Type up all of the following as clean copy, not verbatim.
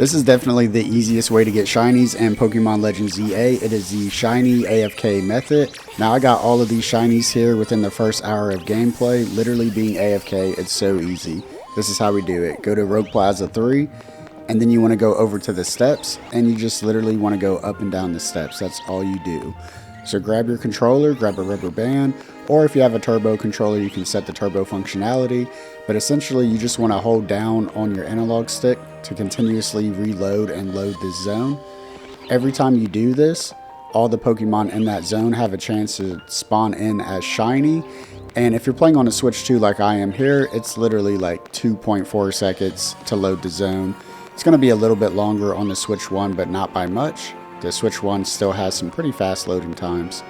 This is definitely the easiest way to get shinies in Pokemon Legends EA. It is the shiny AFK method. Now I got all of these shinies here within the first hour of gameplay. Literally being AFK, it's so easy. This is how we do it. Go to Rogue Plaza 3, and then you want to go over to the steps, and you just literally want to go up and down the steps. That's all you do. So grab your controller, grab a rubber band, or if you have a turbo controller, you can set the turbo functionality. But essentially, you just want to hold down on your analog stick to continuously reload and load this zone. Every time you do this, all the Pokemon in that zone have a chance to spawn in as shiny. And if you're playing on a Switch 2 like I am here, it's literally like 2.4 seconds to load the zone. It's going to be a little bit longer on the Switch 1, but not by much. The Switch 1 still has some pretty fast loading times.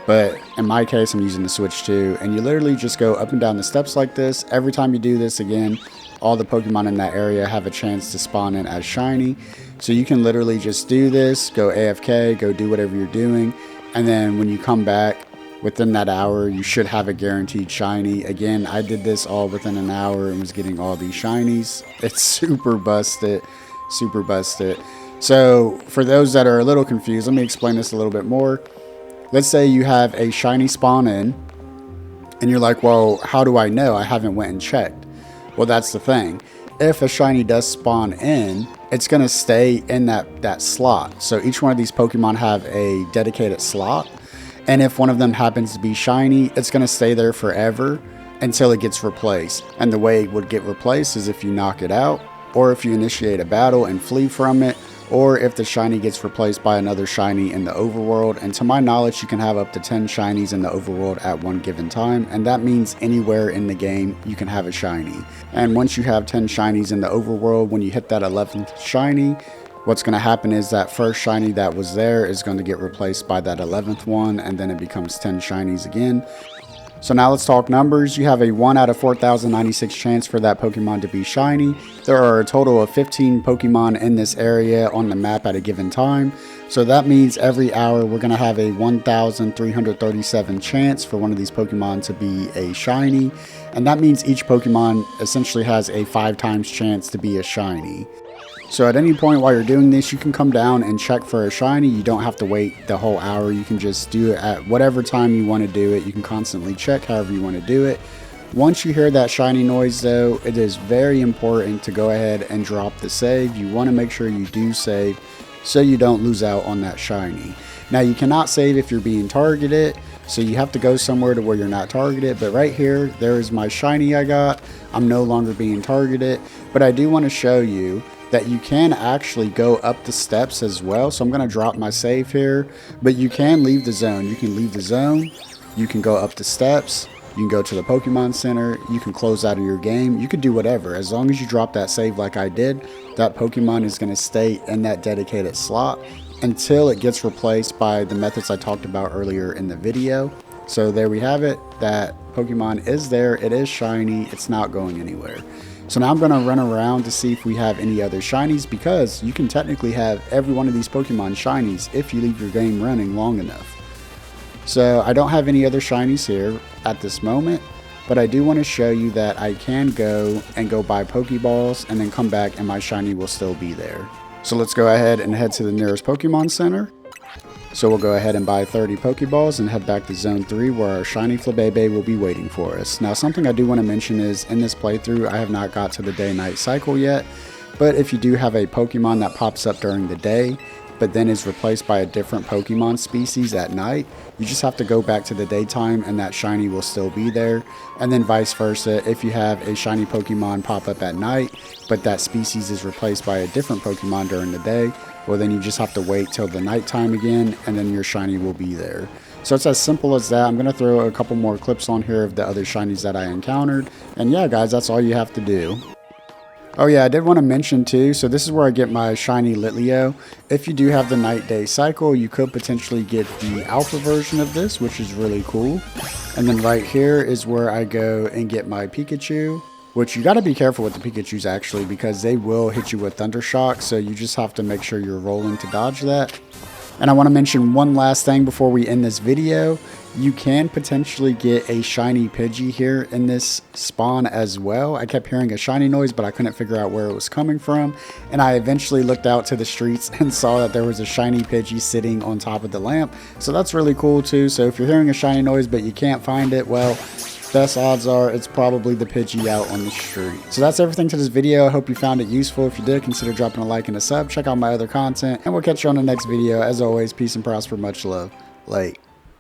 But in my case, I'm using the Switch 2, and you literally just go up and down the steps like this. Every time you do this again, all the Pokemon in that area have a chance to spawn in as shiny. So you can literally just do this, go AFK, go do whatever you're doing, and then when you come back within that hour, you should have a guaranteed shiny. Again, I did this all within an hour and was getting all these shinies. It's super busted, super busted. So for those that are a little confused, let me explain this a little bit more. Let's say you have a shiny spawn in, and you're like, well, how do I know? I haven't went and checked. Well, that's the thing. If a shiny does spawn in, it's going to stay in that slot. So each one of these Pokemon have a dedicated slot. And if one of them happens to be shiny, it's going to stay there forever until it gets replaced. And the way it would get replaced is if you knock it out, or if you initiate a battle and flee from it, or if the shiny gets replaced by another shiny in the overworld. And to my knowledge, you can have up to 10 shinies in the overworld at one given time, and that means anywhere in the game you can have a shiny. And once you have 10 shinies in the overworld, when you hit that 11th shiny, what's going to happen is that first shiny that was there is going to get replaced by that 11th one, and then it becomes 10 shinies again. So now let's talk numbers. You have a 1 out of 4,096 chance for that Pokemon to be shiny. There are a total of 15 Pokemon in this area on the map at a given time. So that means every hour we're going to have a 1,337 chance for one of these Pokemon to be a shiny. And that means each Pokemon essentially has a 5 times chance to be a shiny. So at any point while you're doing this, you can come down and check for a shiny. You don't have to wait the whole hour. You can just do it at whatever time you want to do it. You can constantly check however you want to do it. Once you hear that shiny noise though, it is very important to go ahead and drop the save. You want to make sure you do save so you don't lose out on that shiny. Now you cannot save if you're being targeted, so you have to go somewhere to where you're not targeted. But right here, there is my shiny I got. I'm no longer being targeted, but I do want to show you that you can actually go up the steps as well. So I'm going to drop my save here, but you can leave the zone. You can leave the zone, you can go up the steps, you can go to the Pokemon Center, you can close out of your game, you can do whatever. As long as you drop that save like I did, that Pokemon is going to stay in that dedicated slot until it gets replaced by the methods I talked about earlier in the video. So there we have it. That Pokemon is there, it is shiny, it's not going anywhere. So now I'm going to run around to see if we have any other shinies, because you can technically have every one of these Pokemon shinies if you leave your game running long enough. So I don't have any other shinies here at this moment, but I do want to show you that I can go buy Pokeballs and then come back and my shiny will still be there. So let's go ahead and head to the nearest Pokemon Center. So we'll go ahead and buy 30 Pokeballs and head back to Zone 3 where our shiny Flabébé will be waiting for us. Now something I do want to mention is in this playthrough I have not got to the day-night cycle yet, but if you do have a Pokemon that pops up during the day but then is replaced by a different Pokemon species at night, you just have to go back to the daytime and that shiny will still be there. And then vice versa, if you have a shiny Pokemon pop up at night but that species is replaced by a different Pokemon during the day, well then you just have to wait till the nighttime again and then your shiny will be there. So it's as simple as that. I'm going to throw a couple more clips on here of the other shinies that I encountered. And yeah guys, that's all you have to do. Oh yeah, I did want to mention too, so this is where I get my shiny Litleo. If you do have the night-day cycle, you could potentially get the alpha version of this, which is really cool. And then right here is where I go and get my Pikachu, which you got to be careful with the Pikachus actually, because they will hit you with Thunder Shock, so you just have to make sure you're rolling to dodge that. And I want to mention one last thing before we end this video. You can potentially get a shiny Pidgey here in this spawn as well. I kept hearing a shiny noise, but I couldn't figure out where it was coming from. And I eventually looked out to the streets and saw that there was a shiny Pidgey sitting on top of the lamp. So that's really cool too. So if you're hearing a shiny noise, but you can't find it, well, best odds are it's probably the Pidgey out on the street. So that's everything to this video. I hope you found it useful. If you did, consider dropping a like and a sub. Check out my other content, and we'll catch you on the next video. As always, peace and prosper. Much love. Late.